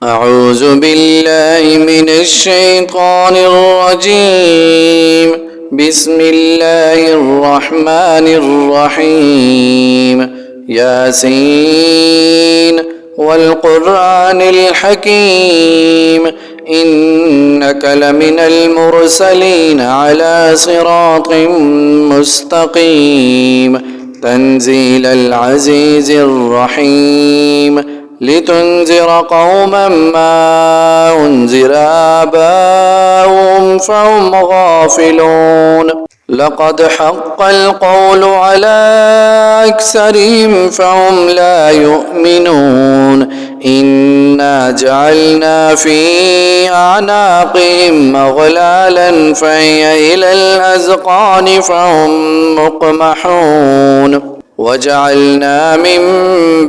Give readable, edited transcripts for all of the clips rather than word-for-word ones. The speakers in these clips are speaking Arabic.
أعوذ بالله من الشيطان الرجيم. بسم الله الرحمن الرحيم. ياسين والقرآن الحكيم إنك لمن المرسلين على صراط مستقيم تنزيل العزيز الرحيم لتنذر قوما ما أنذر آباؤهم فهم غافلون لقد حق القول على أكثرهم فهم لا يؤمنون إنا جعلنا في أعناقهم أغلالا فهي إلى الأذقان فهم مقمحون وجعلنا من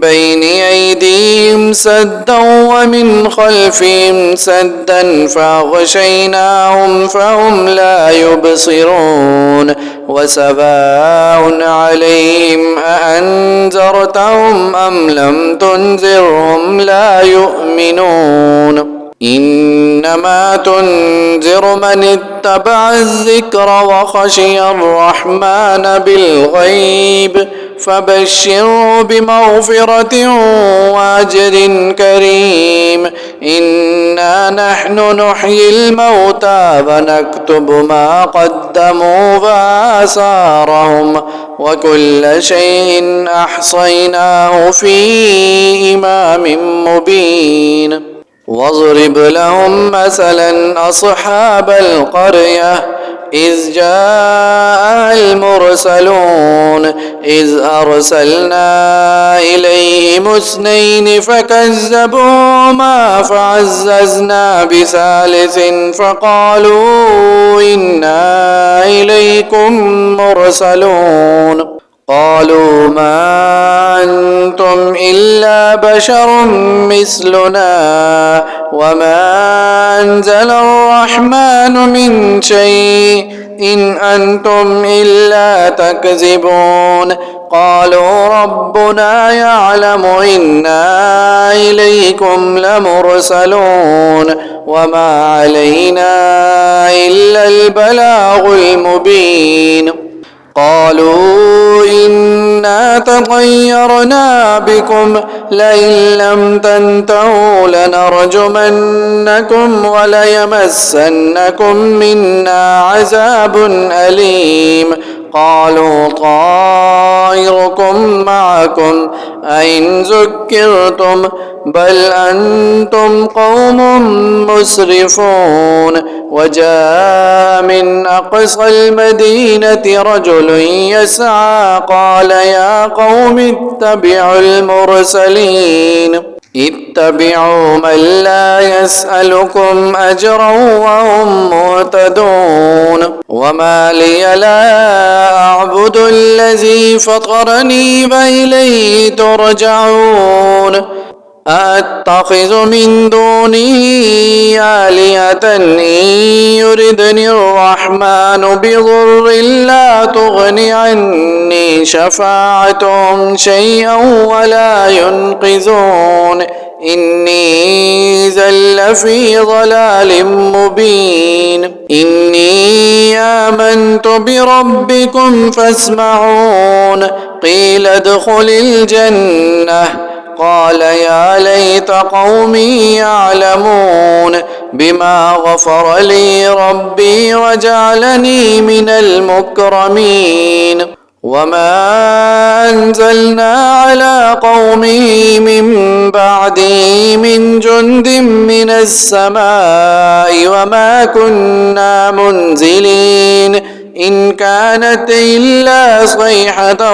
بين أيديهم سدا ومن خلفهم سدا فأغشيناهم فهم لا يبصرون وسواء عليهم أأنذرتهم أم لم تنذرهم لا يؤمنون إنما تنذر من اتبع الذكر وخشي الرحمن بالغيب فبشره بمغفرة وأجر كريم إنا نحن نحيي الموتى ونكتب ما قدموا وآثارهم وكل شيء أحصيناه في إمام مبين واضرب لهم مثلا أصحاب القرية إذ جاء المرسلون إذ أرسلنا إليهم اثنين فكذبوهما فعززنا بثالث فقالوا إنا إليكم مرسلون قالوا ما أنتم إلا بشر مثلنا وما أنزل الرحمن من شيء إن أنتم إلا تكذبون قالوا ربنا يعلم إنا إليكم لمرسلون وما علينا إلا البلاغ المبين قالوا إنا تطيرنا بكم لئن لم تنتهوا لنرجمنكم وليمسنكم منا عذاب أليم قالوا طائركم معكم أئن ذكرتم بل أنتم قوم مسرفون وجاء من أقصى المدينة رجل يسعى قال يا قوم اتبعوا المرسلين اتبعوا من لا يسألكم أجرا وهم مهتدون وما لي لا أعبد الذي فطرني وإليه ترجعون أتخذ من دونه آلهة إن يردني الرحمن بضر لا تغن عني شفاعتهم شيئا ولا ينقذون إني زل في ضلال مبين إني آمنت بربكم فاسمعون قيل ادخل الجنة قال يا ليت قومي يعلمون بما غفر لي ربي وجعلني من المكرمين وما أنزلنا على قومه من بعده من جند من السماء وما كنا منزلين إن كانت إلا صيحة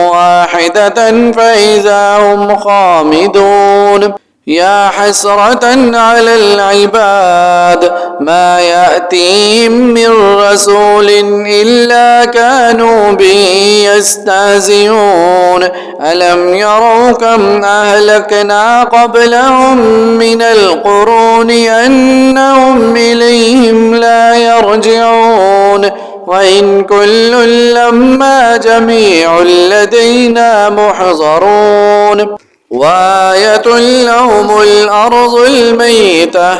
واحدة فإذا هم خامدون يا حسرة على العباد ما يأتيهم من رسول إلا كانوا به يستهزئون ألم يروا كم أهلكنا قبلهم من القرون أنهم إليهم لا يرجعون وإن كل لما جميع لدينا محضرون وآية لهم الأرض الميتة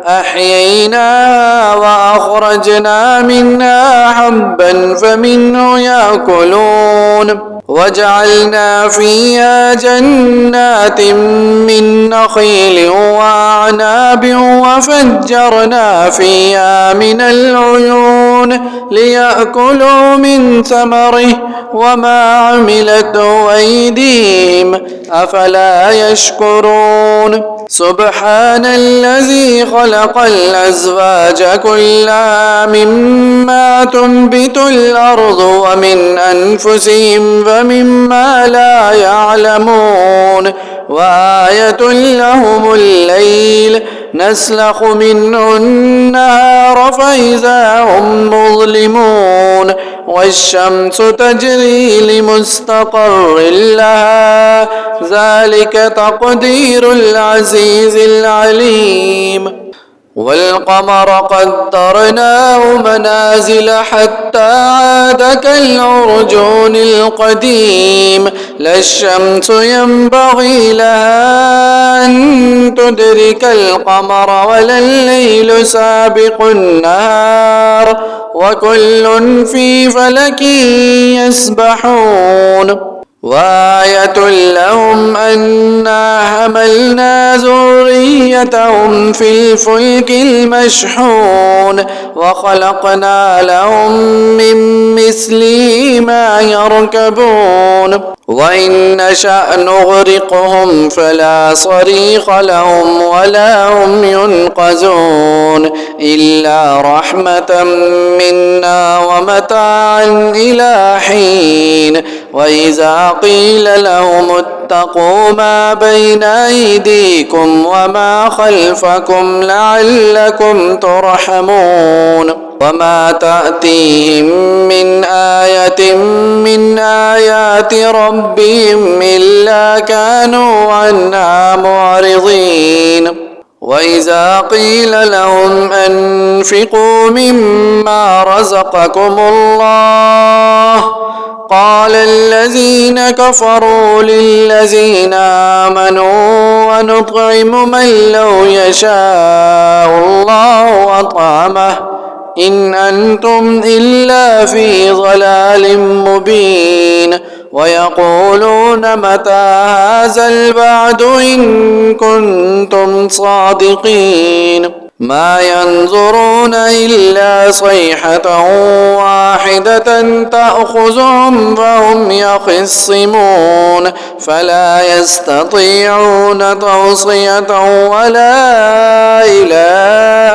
أحييناها وأخرجنا منها حبا فمنه يأكلون وجعلنا فيها جنات من نخيل وأعناب وفجرنا فيها من العيون ليأكلوا من ثمره وما عملته أيديهم أفلا يشكرون سبحان الذي خلق الأزواج كلها مما تنبت الأرض ومن أنفسهم ومما لا يعلمون وآية لهم الليل نسلخ منه النهار فإذا هم مظلمون والشمس تجري لمستقر لها ذلك تقدير العزيز العليم والقمر قدرناه منازل حتى عاد كالعرجون القديم لا الشمس ينبغي لها أن تدرك القمر ولا الليل سابق النهار وكل في فلك يسبحون وآية لهم أنا حملنا ذريتهم في الفلك المشحون وخلقنا لهم من مثله ما يركبون وإن نشأ نغرقهم فلا صريخ لهم ولا هم ينقذون إلا رحمة منا ومتاعا إلى حين وإذا قيل لهم اتقوا ما بين أيديكم وما خلفكم لعلكم ترحمون وما تأتيهم من آية من آيات ربهم إلا كانوا عنها معرضين وإذا قيل لهم أنفقوا مما رزقكم الله قال الذين كفروا للذين آمنوا ونطعم من لو يشاء الله أطعمه إن أنتم إلا في ضلال مبين ويقولون متى هذا الوعد إن كنتم صادقين ما ينظرون إلا صيحة واحدة تأخذهم وهم يخصمون فلا يستطيعون توصية ولا إلى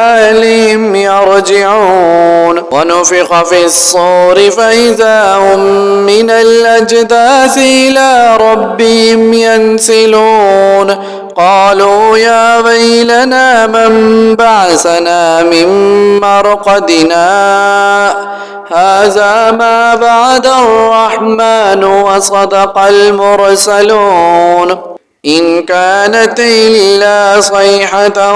أهلهم يرجعون ونفخ في الصور فإذا هم من الأجداث إلى ربهم ينسلون قالوا يا ويلنا من بعثنا من مرقدنا هذا ما بعد الرحمن وصدق المرسلون إن كانت إلا صيحة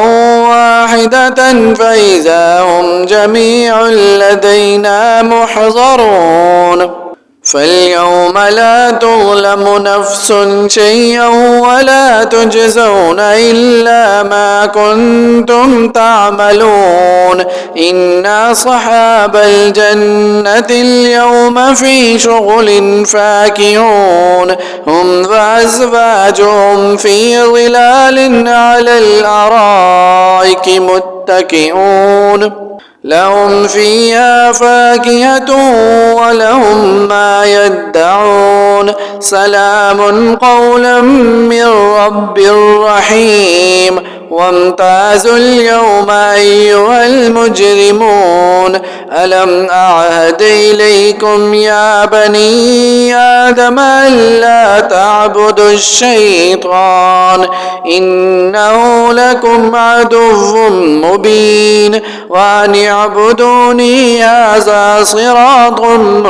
واحدة فإذا هم جميع لدينا محضرون فاليوم لا تظلم نفس شيئا ولا تجزون إلا ما كنتم تعملون إن أصحاب الجنة اليوم في شغل فاكهون هم وأزواجهم في ظلال على الأرائك متكئون لهم فيها فاكهة ولهم ما يدعون سلام قولا من رب رحيم وامتازوا اليوم أيها المجرمون ألم أعهد إليكم يا بني آدم ألا تعبدوا الشيطان إنه لكم عدو مبين وأن اعبدوني هذا صراط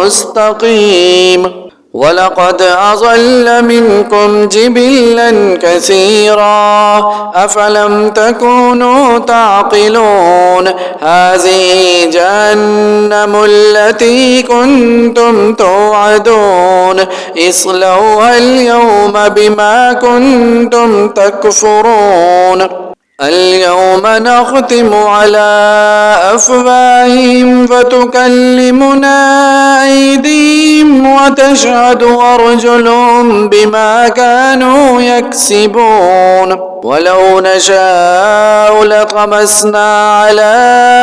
مستقيم ولقد أضل منكم جبلا كثيرا أفلم تكونوا تعقلون هذه جهنم التي كنتم توعدون اصلوها اليوم بما كنتم تكفرون اليوم نختم على أفواههم فتكلمنا أيديهم وتشهد أرجلهم بما كانوا يكسبون ولو نشاء لطمسنا على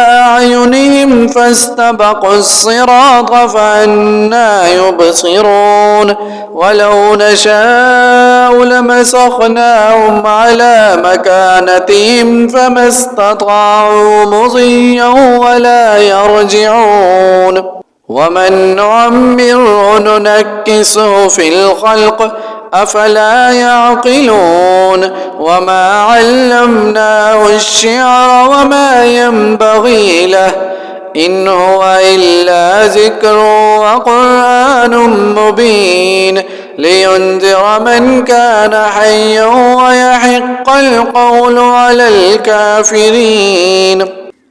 أعينهم فاستبقوا الصراط فأنى يبصرون ولو نشاء لمسخناهم على مكانتهم فما استطاعوا مضيا ولا يرجعون ومن نعمره ننكسه في الخلق أفلا يعقلون وما علمناه الشعر وما ينبغي له إن هو إلا ذكر وقرآن مبين لينذر من كان حيا ويحق القول على الكافرين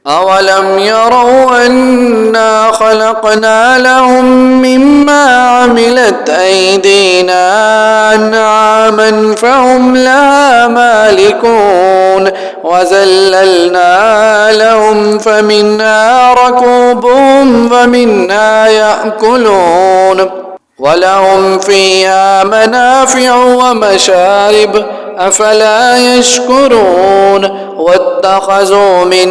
أولم يروا أنا خلقنا لهم مما عملت أيدينا أنعاما فهم لها مالكون وذللنا لهم فمنها ركوبهم ومنها يأكلون ولهم فيها منافع ومشارب أفلا يشكرون واتخذوا من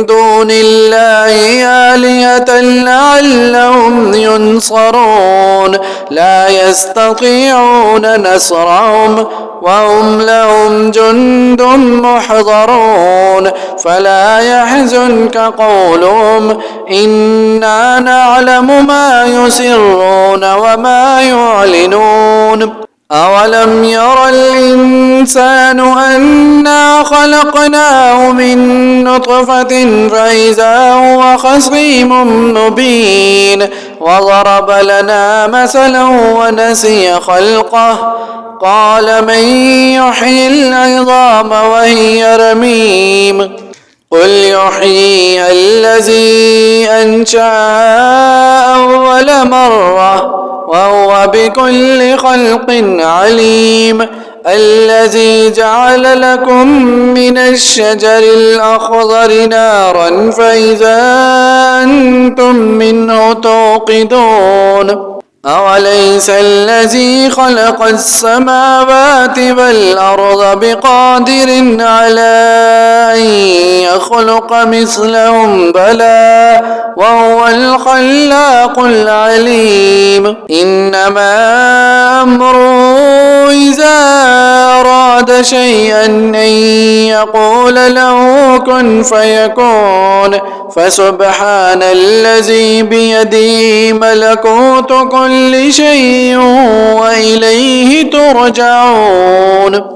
دون الله آلهة لعلهم ينصرون لا يستطيعون نصرهم وهم لهم جند محضرون فلا يحزنك قولهم إنا نعلم ما يسرون وما يعلنون أولم ير الإنسان أنا خلقناه من نطفة فإذا هو خصيم مبين وضرب لنا مثلا ونسي خلقه قال من يحيي العظام وهي رميم قل يحييها الذي أنشأها أول مرة وهو بكل خلق عليم الذي جعل لكم من الشجر الأخضر نارا فإذا أنتم منه توقدون أوليس الذي خلق السماوات والأرض بقادر على أن يخلق مثلهم بلى وهو الخلاق العليم إنما أمره إذا أراد شيئا أن يقول له كن فيكون فسبحان الذي بيده ملكوت كل شيء وإليه ترجعون